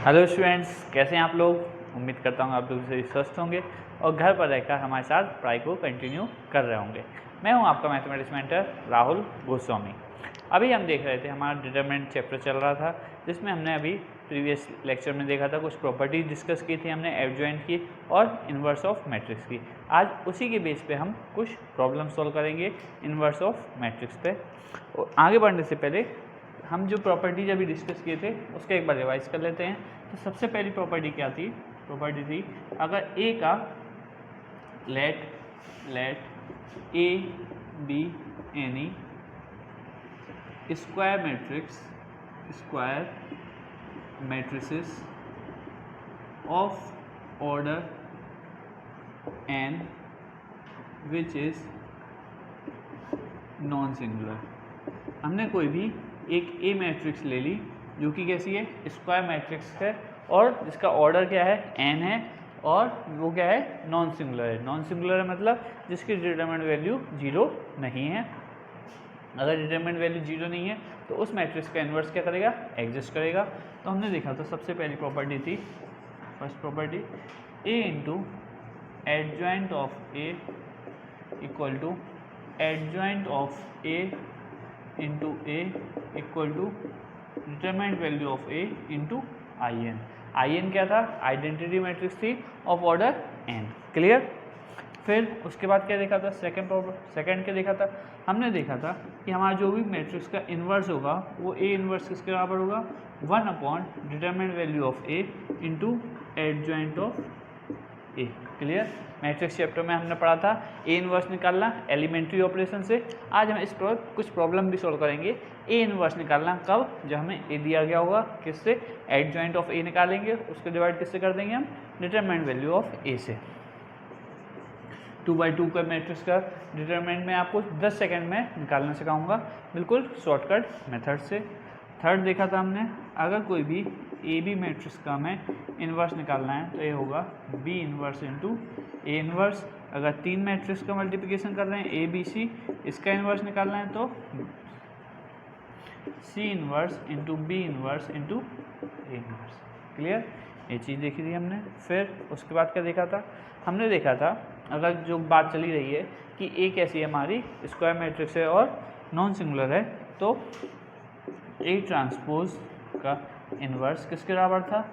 Hello students, कैसे हैं आप लोग। उम्मीद करता हूँ आप लोग सभी स्वस्थ होंगे और घर पर रहकर हमारे साथ पढ़ाई को कंटिन्यू कर रहे होंगे। मैं हूँ आपका मैथमेटिक्स मेंटर राहुल गोस्वामी। अभी हम देख रहे थे, हमारा डिटरमिनेंट चैप्टर चल रहा था, जिसमें हमने अभी प्रीवियस लेक्चर में देखा था, कुछ प्रॉपर्टीज डिस्कस की थी हमने, एडजॉइंट की और इन्वर्स ऑफ मैट्रिक्स की। आज उसी के बेस पे हम कुछ प्रॉब्लम सॉल्व करेंगे इन्वर्स ऑफ मैट्रिक्स पे। और आगे बढ़ने से पहले हम जो प्रॉपर्टीज अभी डिस्कस किए थे उसका एक बार रिवाइज कर लेते हैं। तो सबसे पहली प्रॉपर्टी क्या थी? प्रॉपर्टी थी अगर ए का let A B any square matrices of order N which is non singular. हमने कोई भी एक ए मैट्रिक्स ले ली जो कि कैसी है? स्क्वायर मैट्रिक्स है और जिसका ऑर्डर क्या है? एन है और वो क्या है? नॉन सिंगुलर है। नॉन सिंगुलर है मतलब जिसकी डिटरमिनेंट वैल्यू 0 नहीं है। अगर डिटरमिनेंट वैल्यू 0 नहीं है तो उस मैट्रिक्स का इन्वर्स क्या करेगा? एग्जिस्ट करेगा। तो हमने देखा था सबसे पहली प्रॉपर्टी थी, first property, A into adjoint of A equal to adjoint of A into A equal to determinant value of A into I N. I N क्या था? आइडेंटिटी मैट्रिक्स थी ऑफ ऑर्डर एन। क्लियर? फिर उसके बाद क्या देखा था? Second क्या देखा था? हमने देखा था कि हमारा जो भी मैट्रिक्स का इन्वर्स होगा वो ए इन्वर्स किसके बराबर होगा? 1 upon determinant value of A into adjoint of A. Clear? Matrix chapter में हमने पढ़ा था ए इन्वर्स निकालना एलिमेंट्री ऑपरेशन से। आज हम इस पर कुछ प्रॉब्लम भी सॉल्व करेंगे। ए इन्वर्स निकालना कब? जब हमें ए दिया गया होगा, किससे? एडजॉइंट ऑफ ए निकालेंगे, उसको डिवाइड किससे कर देंगे? हम डिटरमिनेंट वैल्यू ऑफ ए से। 2/2 का मैट्रिक्स का डिटरमिनेंट मैं आपको 10 सेकेंड में निकालना सिखाऊंगा, बिल्कुल शॉर्टकट मेथड से। थर्ड देखा था हमने, अगर कोई भी ए बी मैट्रिक्स का हमें इन्वर्स निकालना है तो ये होगा B inverse into A inverse. अगर 3 मैट्रिक्स का मल्टीप्लिकेशन कर रहे हैं ए बी सी, इसका इन्वर्स निकालना है तो C inverse into B inverse into A inverse. Clear? ये चीज़ देखी थी हमने। फिर उसके बाद क्या देखा था? हमने देखा था अगर जो बात चली रही है कि ए कैसी है हमारी? स्क्वायर मैट्रिक्स है और नॉन सिंगुलर है, तो ए ट्रांसपोज का इन्वर्स किसके बराबर था?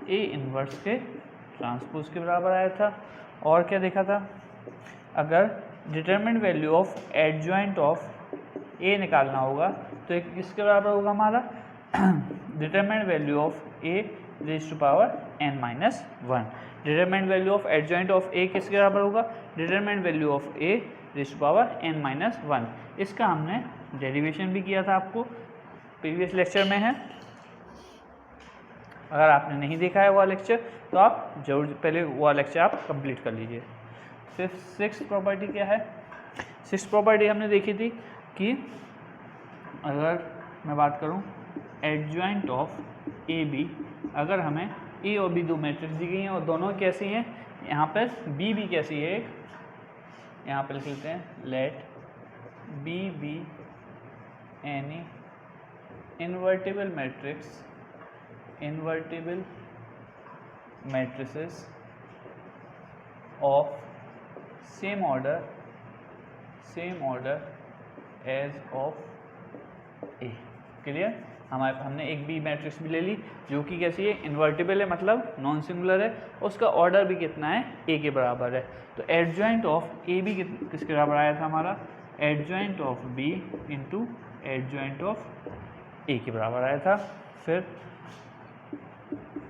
ए इन्वर्स के ट्रांसपोज के बराबर आया था। और क्या देखा था? अगर determinant value of adjoint of A निकालना होगा तो एक किसके बराबर होगा हमारा? Determinant value of A raise to power n minus 1। Determinant value of adjoint of A किसके बराबर होगा? Determinant value of A raise to power n minus 1। इसका हमने डेरिवेशन भी किया था, आपको प्रीवियस लेक्चर में है। अगर आपने नहीं देखा है वो लेक्चर तो आप जरूर पहले वो लेक्चर आप कंप्लीट कर लीजिए। फिर 6th प्रॉपर्टी क्या है? 6th प्रॉपर्टी हमने देखी थी कि अगर मैं बात करूं एडजॉइंट ऑफ ए बी, अगर हमें ए और बी दो मैट्रिक्स दी गई हैं और दोनों कैसी हैं? यहाँ पर बी भी कैसी है? यहाँ पर लिख लेते हैं let B B any invertible matrices of same order as of A. Clear? हमने एक बी मैट्रिक्स भी ले ली जो कि कैसी है? इन्वर्टिबल है, मतलब नॉन सिंगुलर है, उसका ऑर्डर भी कितना है? ए के बराबर है। तो एडजॉइंट ऑफ ए बी किसके बराबर आया था हमारा? Adjoint of B into adjoint of A के बराबर आया था। फिर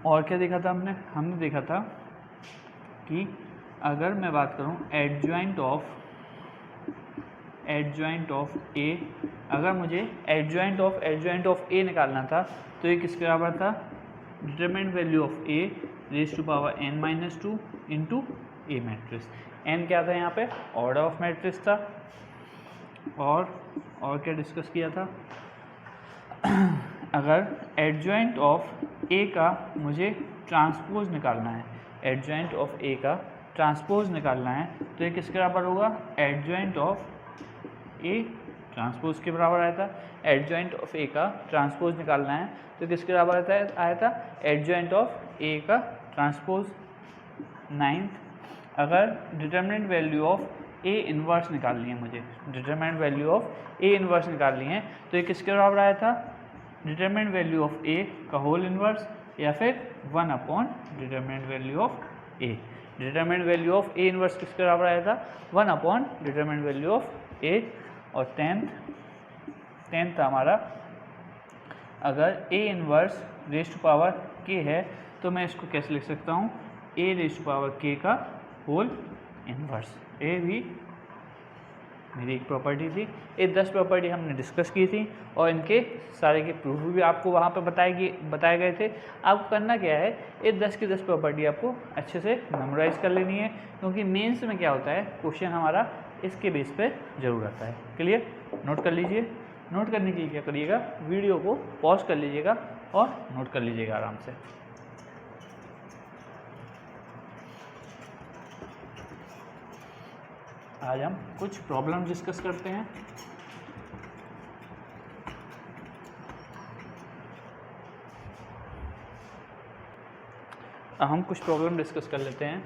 और क्या देखा था हमने देखा था कि अगर मैं बात करूं एडजॉइंट ऑफ ए, अगर मुझे एडजॉइंट ऑफ ए निकालना था तो ये किसके बराबर था? Determinant value of A raise to power n minus 2 into A matrix. n क्या था यहाँ पे? ऑर्डर ऑफ मैट्रिक्स था। और क्या डिस्कस किया था? अगर एडजॉइंट ऑफ ए का मुझे ट्रांसपोज निकालना है, एडजॉइंट ऑफ ए का ट्रांसपोज निकालना है तो ये किसके बराबर होगा? एडजॉइंट ऑफ ए ट्रांसपोज के बराबर आया था। एडजॉइंट ऑफ ए का ट्रांसपोज निकालना है तो किसके बराबर आया था? एडजॉइंट ऑफ ए का ट्रांसपोज। 9th, अगर determinant value of A inverse निकालनी है मुझे, determinant value of A inverse निकालनी है तो ये किसके बराबर आया था? डिटरमिनेंट वैल्यू ऑफ ए का होल इनवर्स या फिर 1 upon determinant value of A. Determinant value of A inverse किसके बराबर आया था? 1 upon determinant value of A. और 10th हमारा, अगर A inverse raise to power K है तो मैं इसको कैसे लिख सकता हूँ? ए रेज़ टू पावर के का होल इनवर्स। ए भी मेरी एक प्रॉपर्टी थी। ये 10 प्रॉपर्टी हमने डिस्कस की थी और इनके सारे के प्रूफ भी आपको वहाँ पे बताए गए थे। आपको करना क्या है, ये 10 की 10 प्रॉपर्टी आपको अच्छे से मेमोराइज कर लेनी है, क्योंकि मेंस में क्या होता है, क्वेश्चन हमारा इसके बेस पे जरूर आता है। क्लियर? नोट कर लीजिए। नोट करने के लिए क्या करिएगा, वीडियो को पॉज कर लीजिएगा और नोट कर लीजिएगा आराम से। आज हम कुछ प्रॉब्लम डिस्कस करते हैं। हम कुछ प्रॉब्लम डिस्कस कर लेते हैं।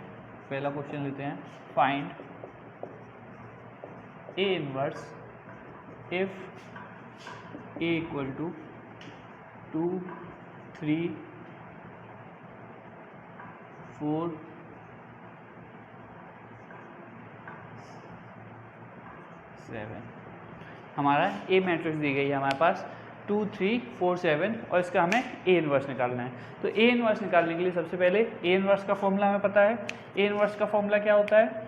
पहला क्वेश्चन लेते हैं, find A inverse if A equal to 2, 3, 4, 7। हमारा ए मैट्रिक्स दी गई है हमारे पास 2, 3, 4, 7 और इसका हमें ए इनवर्स निकालना है। तो ए इनवर्स निकालने के लिए सबसे पहले ए इनवर्स का फॉर्मूला हमें पता है। ए इनवर्स का फॉर्मूला क्या होता है?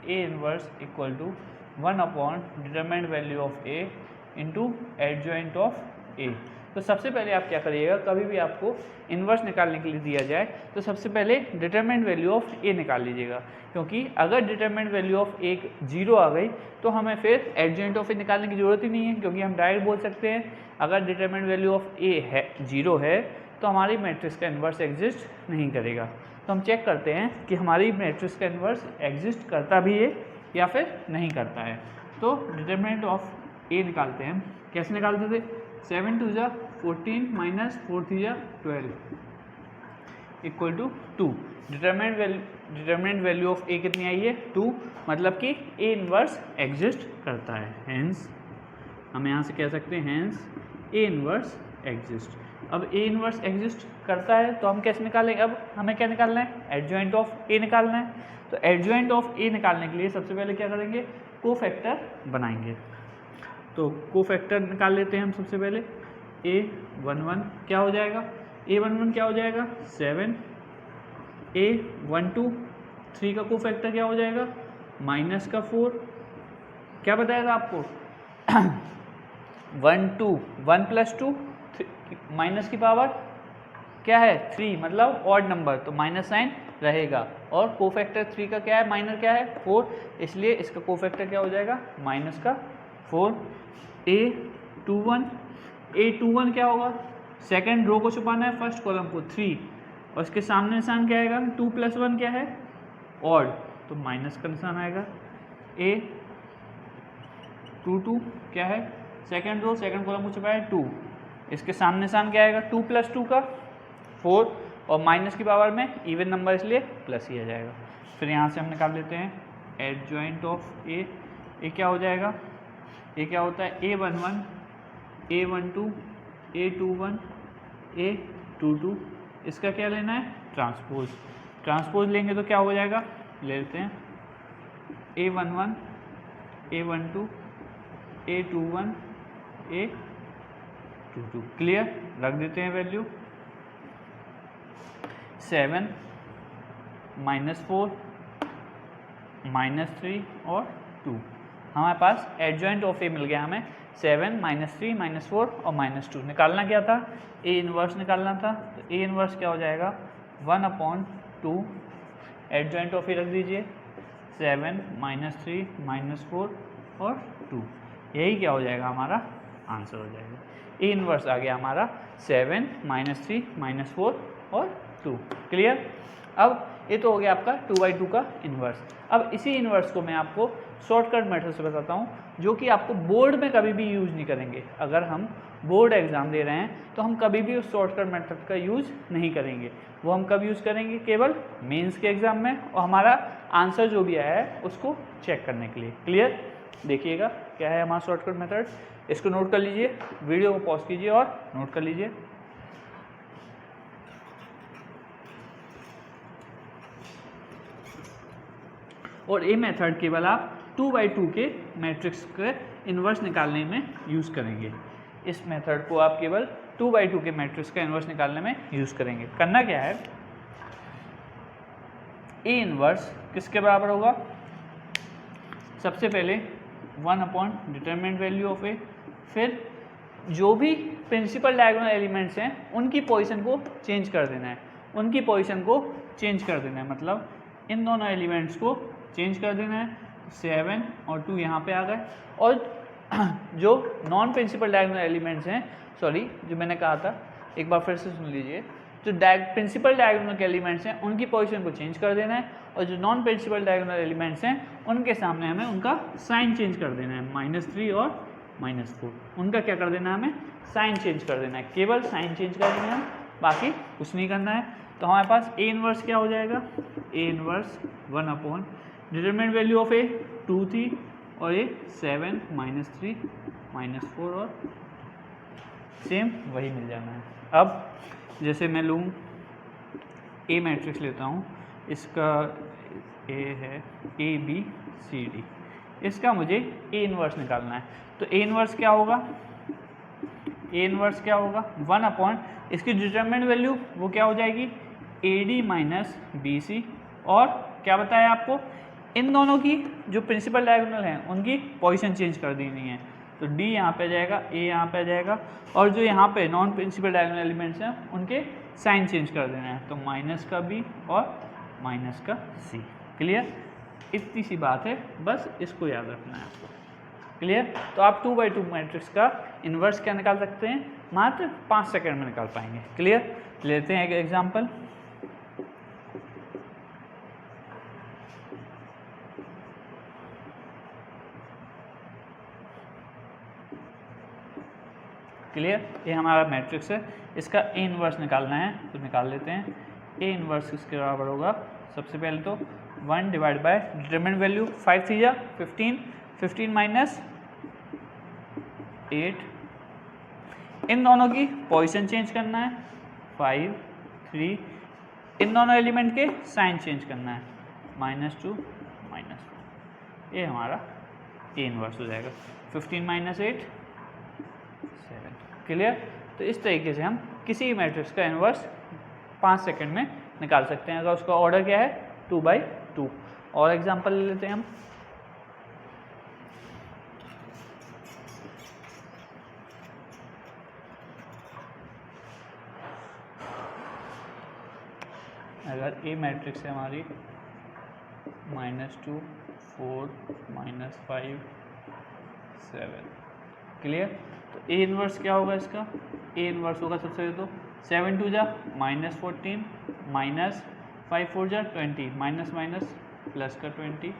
A inverse equal to 1 upon determinant value of A into adjoint of A. तो सबसे पहले आप क्या करिएगा, कभी भी आपको इन्वर्स निकालने के लिए दिया जाए तो सबसे पहले डिटरमिनेंट वैल्यू ऑफ ए निकाल लीजिएगा, क्योंकि अगर डिटरमिनेंट वैल्यू ऑफ ए 0 आ गई तो हमें फिर एडजॉइंट ऑफ ए निकालने की ज़रूरत ही नहीं है, क्योंकि हम डायरेक्ट बोल सकते हैं अगर डिटरमिनेंट वैल्यू ऑफ ए है 0 है तो हमारी मैट्रिक्स का इन्वर्स एग्जिस्ट नहीं करेगा। तो हम चेक करते हैं कि हमारी मैट्रिक्स का इन्वर्स एग्जिस्ट करता भी है या फिर नहीं करता है। तो डिटरमिनेंट ऑफ ए निकालते हैं। कैसे निकालते थे? 7 2 जा 14 माइनस 4 3 जा 12 equal to 2। Determinant value of A कितनी आई है? 2, मतलब कि ए इनवर्स एग्जिस्ट करता है। हेंस हम यहाँ से कह सकते हैं हेंस ए इनवर्स एग्जिस्ट। अब ए इनवर्स एग्जिस्ट करता है तो हम कैसे निकालेंगे? अब हमें क्या निकालना है? एडजॉइंट ऑफ ए निकालना है। तो एडजॉइंट ऑफ ए निकालने के लिए सबसे पहले क्या करेंगे? कोफैक्टर बनाएंगे। तो कोफैक्टर निकाल लेते हैं हम सबसे पहले। A11 क्या हो जाएगा? A11 क्या हो जाएगा? 7। A12 3 का कोफैक्टर क्या हो जाएगा? माइनस का 4। क्या बताएगा आपको? 1 2 1 प्लस 2 माइनस की पावर क्या है? 3, मतलब ऑड नंबर, तो माइनस साइन रहेगा। और कोफैक्टर 3 का क्या है? माइनर क्या है? 4, इसलिए इसका कोफैक्टर क्या हो जाएगा? माइनस का 4। A21 क्या होगा? सेकेंड रो को छुपाना है, फर्स्ट कॉलम को 3, और इसके सामने निशान क्या आएगा? 2 + 1 क्या है? ऑड, तो माइनस का निशान आएगा। A22 क्या है? सेकेंड रो सेकेंड कॉलम को छुपाया 2, इसके सामने निशान क्या आएगा? 2 + 2 का 4, और माइनस की पावर में इवन नंबर इसलिए प्लस ही आ जाएगा। फिर यहाँ से हम निकाल लेते हैं एडजॉइंट ऑफ ए। ए क्या हो जाएगा? ए क्या होता है? A11 A12 A21 A22, इसका क्या लेना है? ट्रांसपोज। ट्रांसपोज लेंगे तो क्या हो जाएगा? ले लेते हैं A11 A12 A21 A22। Clear? रख देते हैं वैल्यू। 7 -4 -3 और 2। हमारे पास एडजॉइंट ऑफ ए मिल गया हमें। 7 -3 -4 और -2। निकालना क्या था? ए इनवर्स निकालना था। तो ए इनवर्स क्या हो जाएगा? 1/2। एडजॉइंट ऑफ ए रख दीजिए। 7 -3 -4 और 2। यही क्या हो जाएगा? हमारा आंसर हो जाएगा। ए इनवर्स आ गया हमारा 7 -3 -4 और 2। क्लियर। अब ये तो हो गया आपका 2/2 का इन्वर्स। अब इसी इन्वर्स को मैं आपको शॉर्टकट मेथड से बताता हूँ, जो कि आपको बोर्ड में कभी भी यूज़ नहीं करेंगे। अगर हम बोर्ड एग्ज़ाम दे रहे हैं तो हम कभी भी उस शॉर्टकट मेथड का यूज़ नहीं करेंगे। वो हम कब यूज़ करेंगे? केवल मेंस के एग्ज़ाम में, और हमारा आंसर जो भी आया है उसको चेक करने के लिए। क्लियर। देखिएगा क्या है हमारा शॉर्टकट मेथड, इसको नोट कर लीजिए, वीडियो को पॉज कीजिए और नोट कर लीजिए। और ये मेथड केवल आप 2/2 के मैट्रिक्स के इन्वर्स निकालने में यूज़ करेंगे। इस मेथड को आप केवल 2/2 के मैट्रिक्स का इन्वर्स निकालने में यूज़ करेंगे। करना क्या है, ए इन्वर्स किसके बराबर होगा? सबसे पहले 1 डिटरमिनेंट वैल्यू ऑफ ए, फिर जो भी प्रिंसिपल डायगोनल एलिमेंट्स हैं उनकी पोजीशन को चेंज कर देना है, उनकी पोजीशन को चेंज कर देना है, मतलब इन दोनों एलिमेंट्स को चेंज कर देना है। 7 और 2 यहाँ पे आ गए, और जो नॉन प्रिंसिपल डायगोनल एलिमेंट्स हैं, सॉरी जो मैंने कहा था एक बार फिर से सुन लीजिए, जो प्रिंसिपल डायगोनल के एलिमेंट्स हैं उनकी पोजीशन को चेंज कर देना है, और जो नॉन प्रिंसिपल डायगोनल एलिमेंट्स हैं उनके सामने हमें उनका साइन चेंज कर देना है। -3 और -4, उनका क्या कर देना है? हमें साइन चेंज कर देना है, केवल साइन चेंज कर देना है, बाकी कुछ नहीं करना है। तो हमारे पास ए इन्वर्स क्या हो जाएगा? A inverse 1 determinant value of ए 2 थी, और ये 7 -3 -4 और सेम वही मिल जाना है। अब जैसे मैं लूँ ए मैट्रिक्स लेता हूँ, इसका ए है ABCD, इसका मुझे ए इन्वर्स निकालना है। तो ए इन्वर्स क्या होगा? ए इन्वर्स क्या होगा? 1 इसकी डिटरमिनेंट वैल्यू वो क्या हो जाएगी? AD - BC, और क्या बताया आपको? इन दोनों की जो प्रिंसिपल डायगोनल हैं उनकी पोजीशन चेंज कर देनी है। तो D यहाँ पे आ जाएगा, A यहाँ पे आ जाएगा, और जो यहाँ पे नॉन प्रिंसिपल डायगोनल एलिमेंट्स हैं उनके साइन चेंज कर देना है। तो माइनस का B और माइनस का C। क्लियर। इतनी सी बात है, बस इसको याद रखना है आपको। क्लियर। तो आप 2/2 मैट्रिक्स का इन्वर्स क्या निकाल सकते हैं? मात्र 5 सेकंड में निकाल पाएंगे। क्लियर। लेते हैं एक एग्जाम्पल। क्लियर। ये हमारा मैट्रिक्स है, इसका ए इन्वर्स निकालना है, तो निकाल लेते हैं। ए इन्वर्स किसके बराबर होगा? सबसे पहले तो 1 डिवाइड बाय डिटरमिनेंट वैल्यू 5 3 जा 15, 15 - 8, इन दोनों की पोजीशन चेंज करना है 5 3, इन दोनों एलिमेंट के साइन चेंज करना है -2 -4। ये हमारा ए इन्वर्स हो जाएगा। 15 - 8 7। क्लियर। तो इस तरीके से हम किसी भी मैट्रिक्स का इन्वर्स 5 सेकंड में निकाल सकते हैं, अगर उसका ऑर्डर क्या है? 2/2। और एग्जांपल ले लेते हैं हम। अगर ए मैट्रिक्स है हमारी -2 4 -5 7। क्लियर। तो ए इन्वर्स क्या होगा इसका? ए इन्वर्स होगा सबसे पहले तो 7 2 जा -14 -5 4 जा 20 माइनस माइनस प्लस का 20।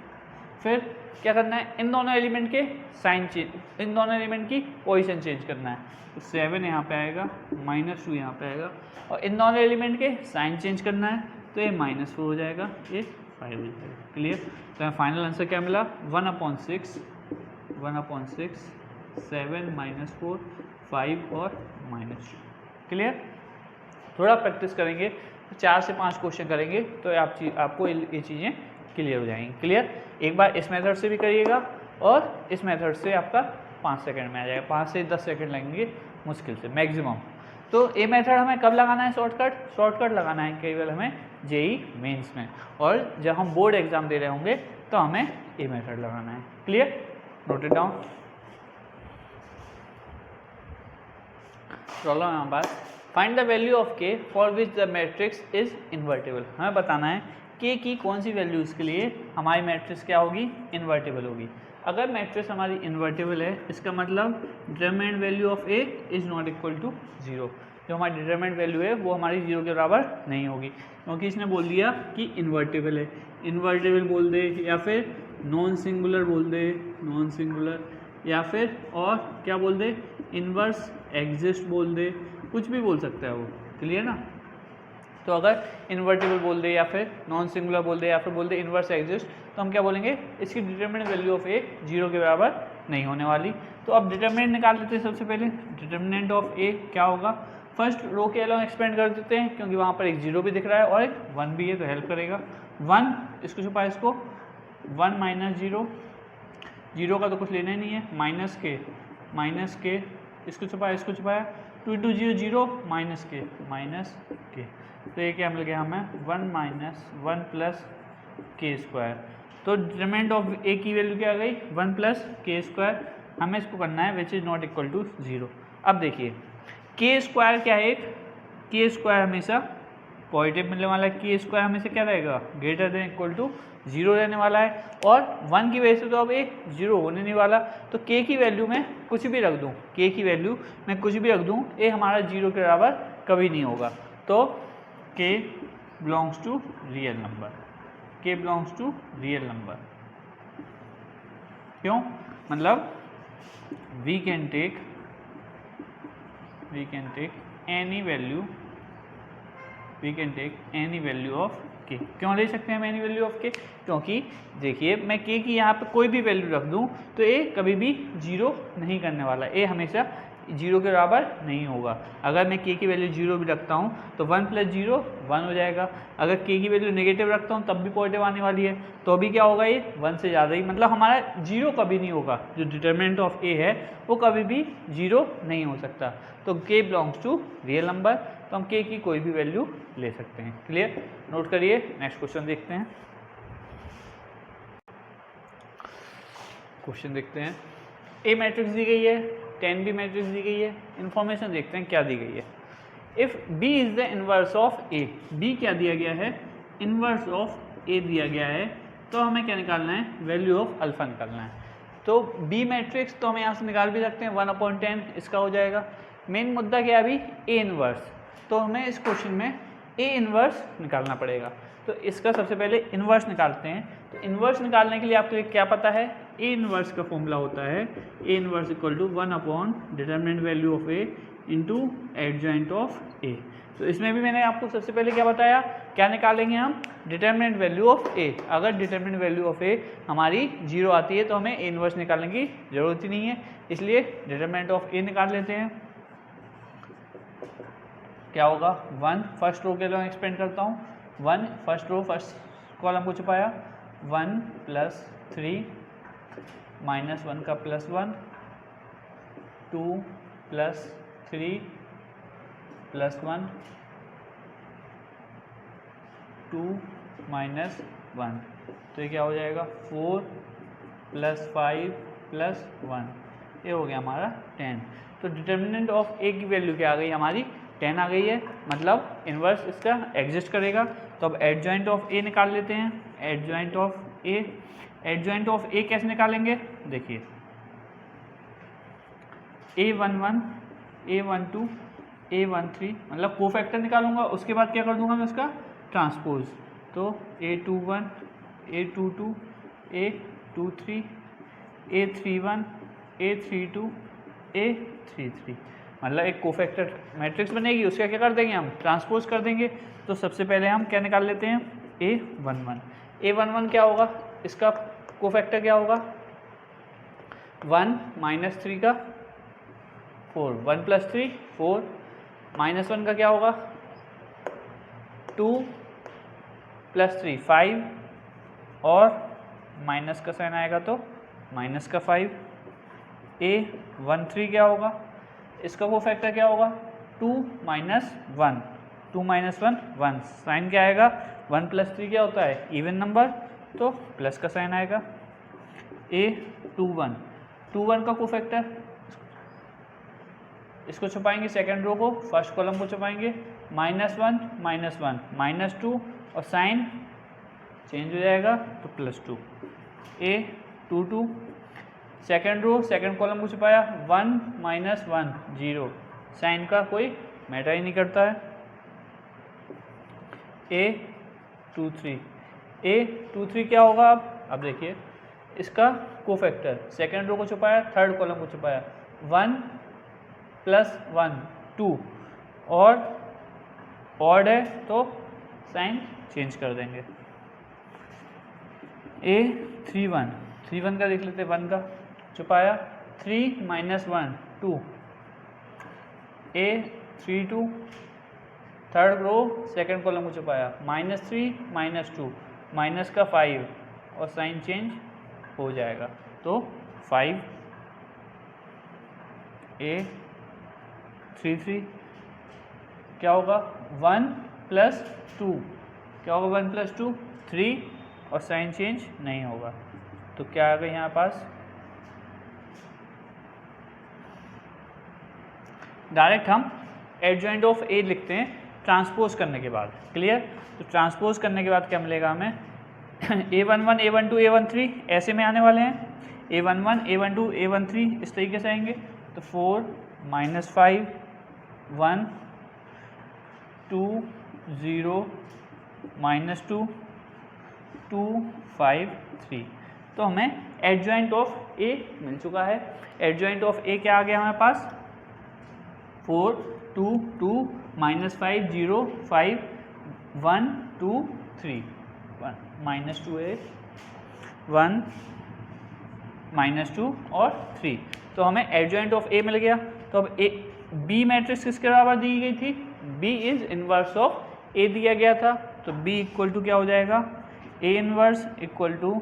फिर क्या करना है? इन दोनों एलिमेंट के साइन चेंज, इन दोनों एलिमेंट की पोजीशन चेंज करना है। तो 7 यहाँ पे आएगा, -2 यहाँ पे आएगा, और इन दोनों एलिमेंट के साइन चेंज करना है, तो ये -4 हो जाएगा, ये 5 हो जाएगा। क्लियर। तो फाइनल आंसर क्या मिला? 1/6 7 -4 5 और -2। क्लियर। थोड़ा प्रैक्टिस करेंगे, 4 से 5 क्वेश्चन करेंगे तो आपको ये चीज़ें क्लियर हो जाएंगी। क्लियर। एक बार इस मेथड से भी करिएगा, और इस मेथड से आपका 5 सेकंड में आ जाएगा। 5 से 10 सेकंड लगेंगे मुश्किल से, मैक्सिमम। तो ये मेथड हमें कब लगाना है? शॉर्टकट लगाना है केवल हमें जेई मेंस में, और जब हम बोर्ड एग्जाम दे रहे होंगे तो हमें ये मेथड लगाना है। Clear. Note it down. Problem है हमारे पास, फाइंड द वैल्यू ऑफ के for which the matrix is invertible. हमें बताना है के की कौन सी वैल्यू इसके लिए हमारी मैट्रिक्स क्या होगी? इन्वर्टिबल होगी। अगर मैट्रिक्स हमारी इन्वर्टिबल है, इसका मतलब determinant value of A is not equal to 0। जो हमारी डिटरमिनेंट वैल्यू है वो हमारी 0 के बराबर नहीं होगी, क्योंकि इसने बोल दिया कि इन्वर्टिबल है। इन्वर्टिबल बोल दे या फिर नॉन सिंगुलर बोल दे, नॉन सिंगुलर, या फिर और क्या बोल दे, इन्वर्स एग्जिस्ट बोल दे, कुछ भी बोल सकता है वो। क्लियर ना? तो अगर इन्वर्टिबल बोल दे या फिर नॉन सिंगुलर बोल दे या फिर बोल दे इन्वर्स एग्जिस्ट, तो हम क्या बोलेंगे, इसकी डिटरमिनेंट वैल्यू ऑफ ए 0 के बराबर नहीं होने वाली। तो अब डिटरमिनेंट निकाल लेते हैं। सबसे पहले डिटरमिनेंट ऑफ ए क्या होगा, फर्स्ट रो के अलॉन्ग एक्सपेंड कर देते हैं, क्योंकि वहाँ पर एक 0 भी दिख रहा है और एक 1 भी है, तो हेल्प करेगा। 1 इसको छुपा, इसको 1 माइनस 0, 0 का तो कुछ लेना ही नहीं है, माइनस के इसको छुपाया, इसको छुपाया, 2 इंटू 0 0 माइनस के, तो ये क्या मिल गया हमें 1 माइनस 1 प्लस के स्क्वायर। तो डिटरमिनेंट ऑफ ए की वैल्यू क्या आ गई, 1 प्लस के स्क्वायर। हमें इसको करना है which is not equal to 0। अब देखिए के स्क्वायर क्या है, के स्क्वायर हमेशा पॉजिटिव मिलने वाला है, के स्क्वायर हमेशा क्या रहेगा, ग्रेटर देन इक्वल टू 0 रहने वाला है, और 1 की वजह से तो अब ए 0 होने नहीं वाला। तो के की वैल्यू में कुछ भी रख दूँ, के की वैल्यू मैं कुछ भी रख दूँ, ए हमारा 0 के बराबर कभी नहीं होगा। तो K belongs to real number, K belongs to real number. क्यों, मतलब we can take any value of K. क्यों ले सकते हैं हम एनी वैल्यू ऑफ के, क्योंकि देखिए मैं के की यहाँ पे कोई भी वैल्यू रख दूँ तो ए कभी भी 0 नहीं करने वाला, ए हमेशा 0 के बराबर नहीं होगा। अगर मैं के की वैल्यू 0 भी रखता हूँ तो 1 प्लस 0 1 हो जाएगा। अगर के की वैल्यू नेगेटिव रखता हूँ तब भी पॉजिटिव आने वाली है, तो अभी क्या होगा, ये 1 से ज़्यादा ही, मतलब हमारा 0 कभी नहीं होगा। जो डिटरमिनेंट ऑफ ए है वो कभी भी 0 नहीं हो सकता। तो K belongs to real number, तो हम के की कोई भी वैल्यू ले सकते हैं। क्लियर, नोट करिए। नेक्स्ट क्वेश्चन देखते हैं। क्वेश्चन देखते हैं, ए मैट्रिक्स दी गई है, 10b मैट्रिक्स दी गई है, इन्फॉर्मेशन देखते हैं क्या दी गई है। If b is the inverse of a, b क्या दिया गया है, इन्वर्स ऑफ a दिया गया है, तो हमें क्या निकालना है, वैल्यू ऑफ अल्फा निकालना है। तो b मैट्रिक्स तो हम यहाँ से निकाल भी सकते हैं, 1/10 इसका हो जाएगा। मेन मुद्दा क्या है अभी, a इन्वर्स, तो हमें इस क्वेश्चन में a इन्वर्स निकालना पड़ेगा। तो इसका सबसे पहले इन्वर्स निकालते हैं। तो इन्वर्स निकालने के लिए आपको क्या पता है, ए इन्वर्स का फॉर्मूला होता है A inverse equal to 1 determinant value of A into adjoint of A. तो इसमें भी मैंने आपको सबसे पहले क्या बताया, क्या निकालेंगे हम, डिटरमिनेंट वैल्यू ऑफ ए। अगर डिटरमिनेंट वैल्यू ऑफ ए हमारी 0 आती है तो हमें ए इन्वर्स निकालने की ज़रूरत ही नहीं है, इसलिए डिटरमिनेंट ऑफ ए निकाल लेते हैं। क्या होगा, 1 फर्स्ट रो के लिए एक्सपेंड करता हूँ, 1 फर्स्ट रो फर्स्ट कॉलम को छुपाया, 1 प्लस 3 माइनस 1 का प्लस 1, 2 प्लस 3 प्लस 1, 2 माइनस 1, तो ये क्या हो जाएगा 4 प्लस 5 प्लस 1, ये हो गया हमारा 10। तो डिटर्मिनेंट ऑफ ए की वैल्यू क्या आ गई हमारी, 10 आ गई है, मतलब इन्वर्स इसका एग्जिस्ट करेगा। तो अब एडजॉइंट ऑफ ए निकाल लेते हैं। Adjoint of A, adjoint of A कैसे निकालेंगे, देखिए a11 a12 a13, मतलब कोफैक्टर निकालूंगा, उसके बाद क्या कर दूंगा मैं उसका ट्रांसपोज। तो a21 a22 a23 a31 a32 a33, मतलब एक कोफैक्टर मैट्रिक्स बनेगी, उसका क्या कर देंगे हम, ट्रांसपोज कर देंगे। तो सबसे पहले हम क्या निकाल लेते हैं, a11 क्या होगा, इसका कोफैक्टर क्या होगा, 1 माइनस 3 का 4, 1 प्लस 3 4, माइनस 1 का क्या होगा 2 प्लस 3 5, और माइनस का साइन आएगा तो माइनस का 5। a13 क्या होगा, इसका कोफैक्टर क्या होगा 2 माइनस 1, 2 माइनस 1 1, साइन क्या आएगा 1 प्लस 3 क्या होता है इवन नंबर, तो प्लस का साइन आएगा। a21 का कोफैक्टर, इसको छुपाएंगे सेकंड रो को, फर्स्ट कॉलम को छुपाएंगे, -1 -1 -2, और साइन चेंज हो जाएगा तो +2। a22 second row second column को छुपाया, 1 -1 0, साइन का कोई मैटर ही नहीं करता है। A23 A23 क्या होगा? अब देखिए इसका कोफैक्टर, सेकेंड रो को छुपाया, थर्ड कॉलम को छुपाया, 1 + 1 2 और ऑड है तो साइन चेंज कर देंगे। A31 का देख लेते हैं, 1 का छुपाया, 3 - 1 2, A32 third row second column को छुपाया, -3 - 2 माइनस का 5 और साइन चेंज हो जाएगा तो 5 A33 क्या होगा? 1 + 2 क्या होगा? 1 + 2 3 और साइन चेंज नहीं होगा तो क्या आ गया यहाँ पास? डायरेक्ट हम एडजॉइंट ऑफ ए लिखते हैं ट्रांसपोज करने के बाद। क्लियर? तो ट्रांसपोज करने के बाद क्या मिलेगा हमें? A11 A12 A13 ऐसे में आने वाले हैं, A11 A12 A13 इस तरीके से आएंगे तो 4 - 5 1 2 0 -2 2 5 3 तो हमें एडजॉइंट ऑफ ए मिल चुका है। एडजॉइंट ऑफ ए क्या आ गया हमारे पास? 4 2 2 -5 0 5 1 2 3 1 -2 है, 1 -2 और 3 तो हमें एडजॉइंट ऑफ ए मिल गया। तो अब ए बी मैट्रिक्स किसके बराबर दी गई थी? बी इज इनवर्स ऑफ ए दिया गया था तो बी इक्वल टू क्या हो जाएगा? ए इनवर्स इक्वल टू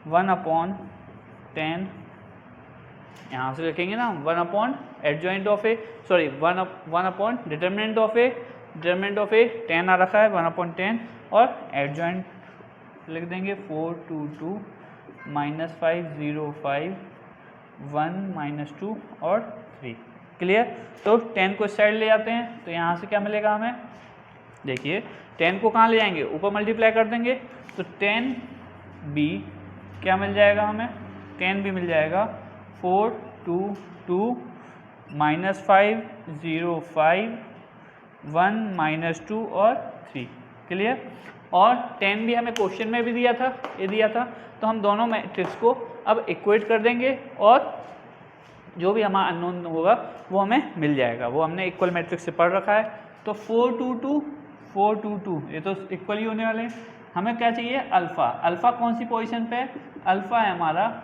1/10, यहाँ से लिखेंगे ना 1/ adjoint of A, sorry 1/ determinant of A, determinant of A 10 आ रखा है 1/10 और एडजॉइंट लिख देंगे 4 2 2 -5 0 5 1 -2 और 3। क्लियर? तो 10 को इस साइड ले जाते हैं तो यहाँ से क्या मिलेगा हमें? देखिए 10 को कहाँ ले जाएंगे? ऊपर मल्टीप्लाई कर देंगे तो 10b क्या मिल जाएगा हमें? 10b मिल जाएगा 4 2 2 -5 0 5 1 -2 और 3। क्लियर? और 10 भी हमें क्वेश्चन में भी दिया था, ये दिया था तो हम दोनों मैट्रिक्स को अब इक्वेट कर देंगे और जो भी हमारा अननोन होगा वो हमें मिल जाएगा। वो हमने इक्वल मैट्रिक्स से पढ़ रखा है। तो 4 2 2 4 2 2 ये तो इक्वल ही होने वाले हैं। हमें क्या चाहिए? अल्फ़ा। अल्फ़ा कौन सी पोजीशन पे है? अल्फ़ा है हमारा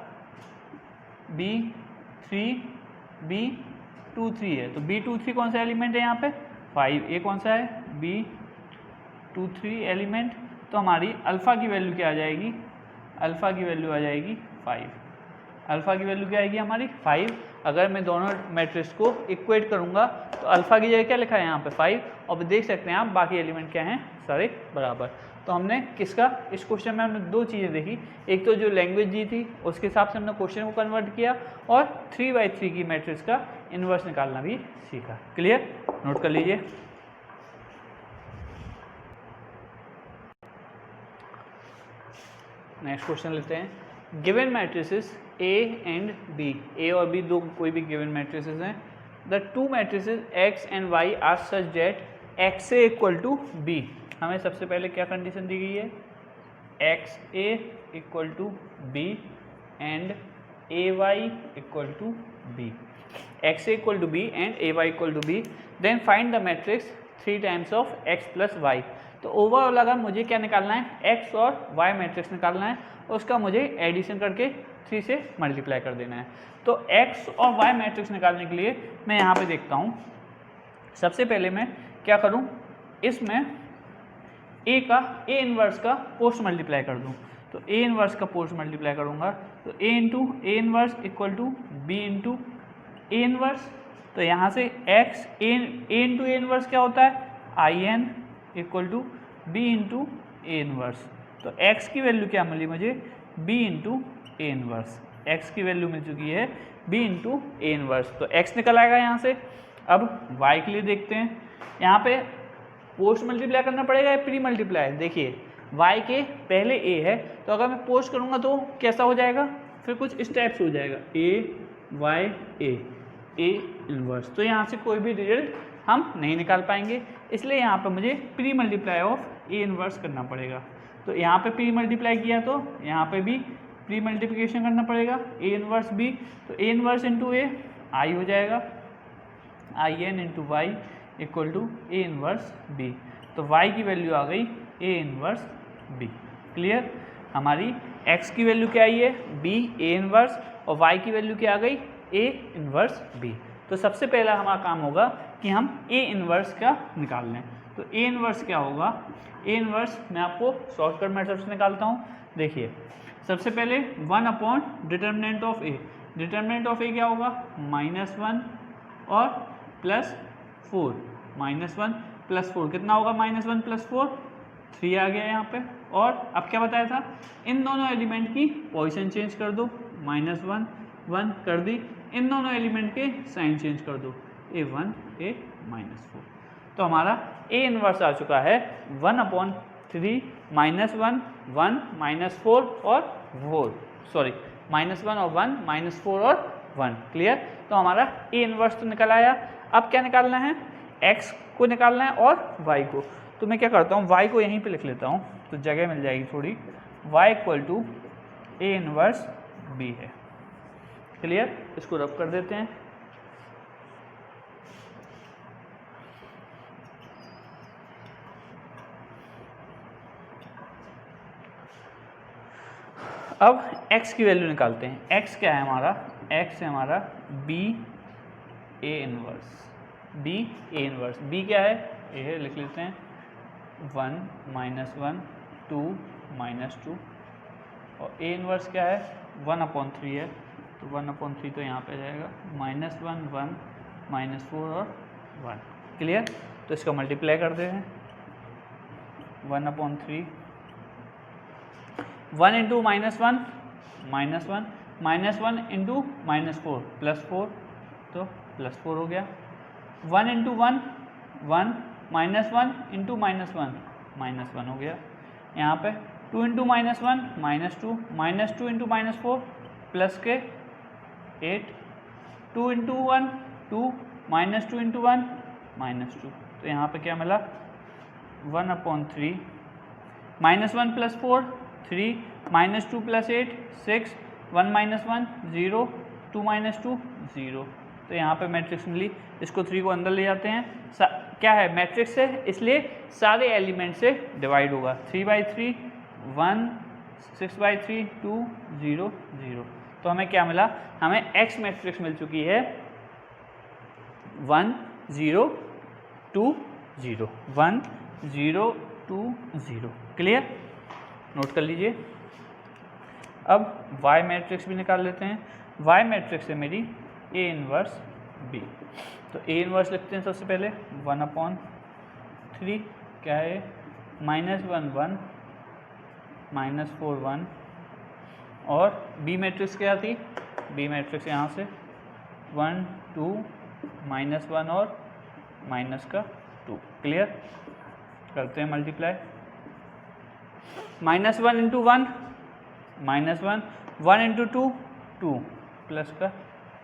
B3 B23 है तो B23 कौन सा एलिमेंट है यहाँ पे? 5। ये कौन सा है? B23 element. तो हमारी अल्फ़ा की वैल्यू क्या आ जाएगी? अल्फ़ा की वैल्यू आ जाएगी 5। अल्फ़ा की वैल्यू क्या आएगी हमारी? 5। अगर मैं दोनों मैट्रिक्स को इक्वेट करूँगा तो अल्फ़ा की जगह क्या लिखा है यहाँ पे? 5। और देख सकते हैं आप बाकी एलिमेंट क्या हैं? सारे बराबर। तो हमने किसका, इस क्वेश्चन में हमने दो चीज़ें देखी। एक तो जो लैंग्वेज दी थी उसके हिसाब से हमने क्वेश्चन को कन्वर्ट किया और 3/3 की मैट्रिक्स का इन्वर्स निकालना भी सीखा। क्लियर? नोट कर लीजिए। नेक्स्ट क्वेश्चन लेते हैं। Given matrices A and B, A और B दो कोई भी गिवन मैट्रिसेस हैं। The two matrices X and Y are such that XA = B। हमें सबसे पहले क्या कंडीशन दी गई है? XA = B and AY = B। XA = B and AY = B। Then find the matrix 3 times of X + Y। तो overall अगर मुझे क्या निकालना है? X और Y मैट्रिक्स निकालना है और उसका मुझे एडिशन करके 3 से मल्टीप्लाई कर देना है। तो X और Y मैट्रिक्स निकालने के लिए मैं यहाँ पे देखता हूँ। सबसे पहले मैं क्या करूँ? इसमें A इनवर्स का पोस्ट मल्टीप्लाई कर दूँ। तो A इनवर्स का पोस्ट मल्टीप्लाई करूँगा तो A inverse = B × A inverse. तो यहाँ से X A × A इनवर्स क्या होता है? IN = B × A inverse. तो X की वैल्यू क्या मिली मुझे? B × A inverse. X की वैल्यू मिल चुकी है B × A इनवर्स। तो X निकल आएगा यहाँ से। अब Y के लिए देखते हैं। यहाँ पे पोस्ट मल्टीप्लाई करना पड़ेगा या प्री मल्टीप्लाई? देखिए Y के पहले A है तो अगर मैं पोस्ट करूँगा तो कैसा हो जाएगा? फिर कुछ इस टाइप से हो जाएगा A Y A A inverse. तो यहाँ से कोई भी रिजल्ट हम नहीं निकाल पाएंगे, इसलिए यहाँ पर मुझे pre multiply of A inverse करना पड़ेगा। तो यहाँ पे प्री मल्टीप्लाई किया तो यहाँ पे भी प्री मल्टीप्लिकेशन करना पड़ेगा, ए इनवर्स बी। तो A inverse into A I हो जाएगा, I N into Y equal to A inverse B. तो y की वैल्यू आ गई ए इनवर्स बी। क्लियर? हमारी x की वैल्यू क्या आई है, b ए इनवर्स, और y की वैल्यू क्या आ गई, ए इनवर्स b। तो सबसे पहला हमारा काम होगा कि हम ए इनवर्स का निकाल लें। तो ए इनवर्स क्या होगा, ए इनवर्स मैं आपको शॉर्टकट मेथड से निकालता हूँ। देखिए सबसे पहले 1 upon determinant of A. Determinant of A क्या होगा, -1 और +4। -1 + 4 कितना होगा, -1 + 4 3 आ गया यहाँ पे। और अब क्या बताया था, इन दोनों एलिमेंट की पोजीशन चेंज कर दो, -1 1 कर दी, इन दोनों एलिमेंट के साइन चेंज कर दो, a1 a -4। तो हमारा ए इनवर्स आ चुका है 1/3 -1 1 -4 और 4, सॉरी -1 और 1 -4 और 1। क्लियर? तो हमारा ए इनवर्स तो निकल आया। अब क्या निकालना है, x को निकालना है और y को। तो मैं क्या करता हूँ, y को यहीं पे लिख लेता हूँ तो जगह मिल जाएगी थोड़ी। y = ए इनवर्स b है। क्लियर? इसको रब कर देते हैं। अब x की वैल्यू निकालते हैं। x क्या है हमारा, x है हमारा b A inverse, b A inverse. b क्या है, a है, लिख लेते हैं 1 -1 2 -2, और a इनवर्स क्या है 1/3 है, तो 1/3 तो यहाँ पे जाएगा, -1 1 -4 और 1। क्लियर? तो इसका मल्टीप्लाई करते हैं, 1/3 1 × -1 -1 -1 इंटू -4 +4, तो +4 हो गया। 1 × 1 1 -1 इंटू -1 -1 हो गया। यहाँ पे 2 × -1 -2 -2 इंटू -4 प्लस के 8, 2 × 1 2 -2 इंटू 1 -2। तो यहाँ पे क्या मिला, 1/3 -1 + 4 3 -2 + 8 6 1 - 1 0 2 - 2 0। तो यहाँ पे मैट्रिक्स मिली। इसको 3 को अंदर ले जाते हैं, क्या है मैट्रिक्स है इसलिए सारे एलिमेंट से डिवाइड होगा। 3/3 1 6/3 2 0 0। तो हमें क्या मिला, हमें x मैट्रिक्स मिल चुकी है 1 0 2 0 1 0 2 0। क्लियर? नोट कर लीजिए। अब y मैट्रिक्स भी निकाल लेते हैं। y मैट्रिक्स है मेरी ए इनवर्स b। तो ए इनवर्स लिखते हैं सबसे पहले 1/3 क्या है, -1 1 -4 1, और b मैट्रिक्स क्या थी, b मैट्रिक्स यहाँ से 1 2 -1 और -2। क्लियर? करते हैं मल्टीप्लाई, -1 × 1 -1 1 × 2 2 प्लस का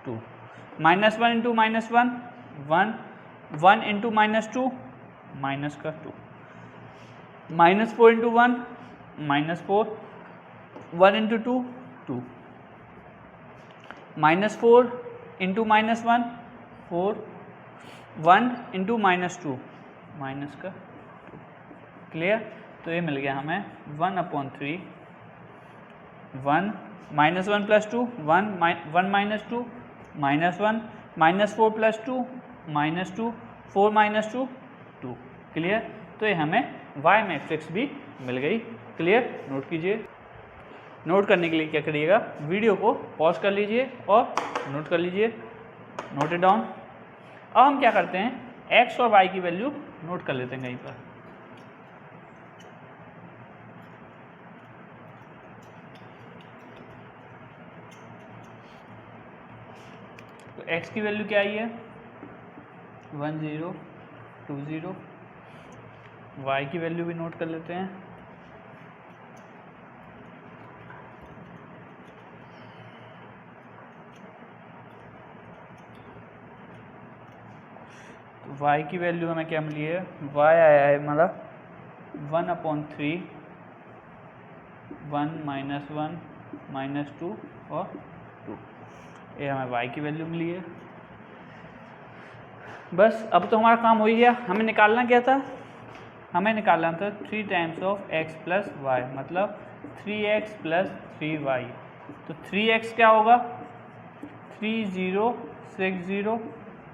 2 -1 × -1 1 1 × -2 माइनस का 2 -4 × 1 -4 1 × 2 2 -4 × -1 4 1 × -2 माइनस का 2। क्लियर? तो ये मिल गया हमें 1/3 1 -1 + 2 1 1 -2 -1 -4 + 2 -2 4 -2 2। क्लियर? तो ये हमें y मैट्रिक्स भी मिल गई। क्लियर? नोट कीजिए। नोट करने के लिए क्या करिएगा, वीडियो को पॉज कर लीजिए और नोट कर लीजिए, नोट इट डाउन। अब हम क्या करते हैं, x और y की वैल्यू नोट कर लेते हैं कहीं पर। तो x की वैल्यू क्या आई है 1 0 2 0। y की वैल्यू भी नोट कर लेते हैं, तो y की वैल्यू हमें क्या मिली है, y आया है हमारा 1/3, 1 -1 -2 और 2, ये हमें y की वैल्यू मिली है। बस अब तो हमारा काम हो ही गया। हमें निकालना क्या था, हमें निकालना था 3 times of x plus Y, मतलब 3x प्लस 3y। तो 3x क्या होगा 3 0 6 0,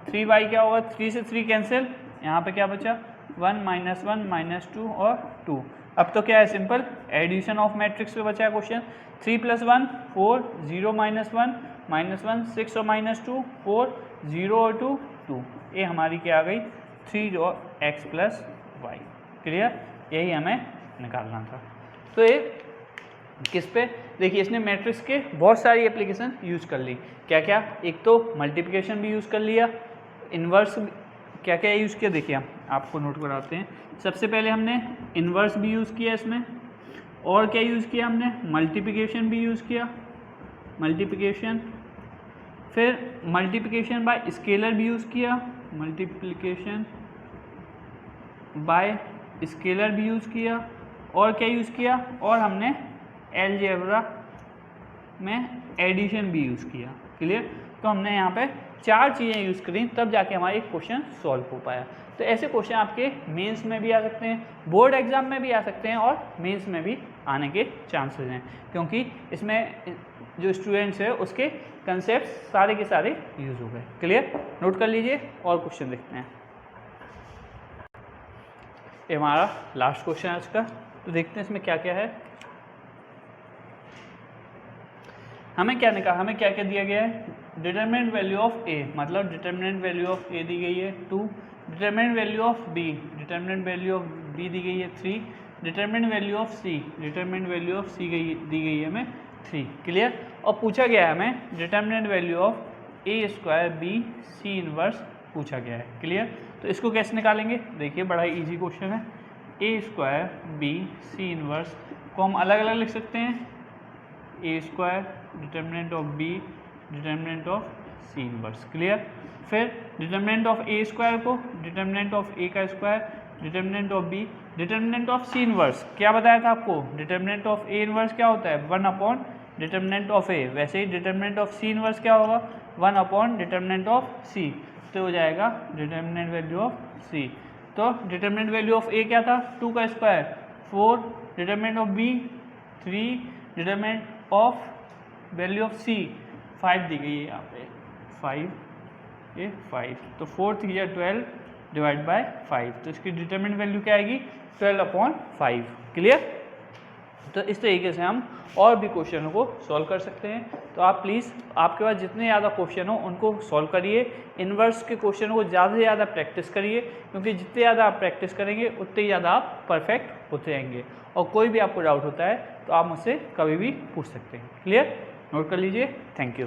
3y क्या होगा 3 से 3 कैंसिल, यहाँ पे क्या बचा 1 -1 -2 और 2। अब तो क्या है सिंपल एडिशन ऑफ मैट्रिक्स पे बचा है क्वेश्चन। 3 + 1 4, 0 -1 -1 6 और -2 4, 0 और 2 2, ये हमारी क्या आ गई 3 और x प्लस वाई। क्लियर, यही हमें निकालना था। तो ये किस पे, देखिए इसने मैट्रिक्स के बहुत सारी एप्लीकेशन यूज़ कर ली। क्या क्या, एक तो मल्टीप्लिकेशन भी यूज़ कर लिया, इन्वर्स क्या क्या यूज़ किया देखिए हम आपको नोट कराते हैं। सबसे पहले हमने इन्वर्स भी यूज़ किया इसमें, और क्या यूज़ किया हमने मल्टीप्लिकेशन भी यूज़ किया, मल्टीप्लिकेशन, फिर मल्टीप्लिकेशन बाय स्केलर भी यूज़ किया, मल्टीप्लिकेशन बाय स्केलर भी यूज़ किया, और क्या यूज़ किया, और हमने अलजेब्रा में एडिशन भी यूज़ किया। क्लियर, तो हमने यहाँ पे 4 चीज़ें यूज़ करी, तब जाके हमारा एक क्वेश्चन सॉल्व हो पाया। तो ऐसे क्वेश्चन आपके मेंस में भी आ सकते हैं, बोर्ड एग्जाम में भी आ सकते हैं, और मेंस में भी आने के चांसेस हैं, क्योंकि इसमें जो स्टूडेंट्स है उसके कंसेप्ट सारे के सारे यूज़ हो गए। क्लियर, नोट कर लीजिए और क्वेश्चन देखते हैं। ये हमारा लास्ट क्वेश्चन है आज का, तो देखते हैं इसमें क्या क्या है। हमें क्या निकाला, हमें क्या क्या दिया गया है, डिटरमिनेंट वैल्यू ऑफ ए, मतलब डिटरमिनेंट वैल्यू ऑफ ए दी गई है 2, determinant value of B, determinant value of B दी गई है 3, determinant value of C, determinant value of C दी गई है हमें 3। क्लियर, और पूछा गया है हमें determinant value of A square B C inverse पूछा गया है। क्लियर, तो इसको कैसे निकालेंगे, देखिए बड़ा ईजी क्वेश्चन है। A square B C inverse को हम अलग अलग लिख सकते हैं, A square determinant of B determinant of C inverse. Clear, फिर डिटरमिनेंट ऑफ ए स्क्वायर को डिटरमिनेंट ऑफ ए का square, determinant of B determinant of C inverse. क्या बताया था आपको, डिटरमिनेंट ऑफ ए इनवर्स क्या होता है 1 अपॉन डिटरमिनेंट ऑफ ए, वैसे ही डिटरमिनेंट ऑफ सी इनवर्स क्या होगा 1 अपॉन डिटरमिनेंट ऑफ सी, तो हो जाएगा डिटरमिनेंट वैल्यू ऑफ सी। तो डिटरमिनेंट वैल्यू ऑफ ए क्या था 2 का square 4, determinant of B 3, determinant of value of C 5 दी गई है यहाँ पे 5, ये 5, तो 4 3 या 12 डिवाइड बाय 5, तो इसकी डिटरमिनेंट वैल्यू क्या आएगी 12/5। क्लियर, तो इस तरीके से हम और भी क्वेश्चनों को सॉल्व कर सकते हैं। तो आप प्लीज़ आपके पास जितने ज़्यादा क्वेश्चन हो उनको सॉल्व करिए, इन्वर्स के क्वेश्चनों को ज़्यादा से ज़्यादा प्रैक्टिस करिए, क्योंकि जितने ज़्यादा आप प्रैक्टिस करेंगे उतने ही ज़्यादा आप परफेक्ट होते रहेंगे। और कोई भी आपको डाउट होता है तो आप मुझसे कभी भी पूछ सकते हैं। क्लियर, नोट कर लीजिए। Thank you.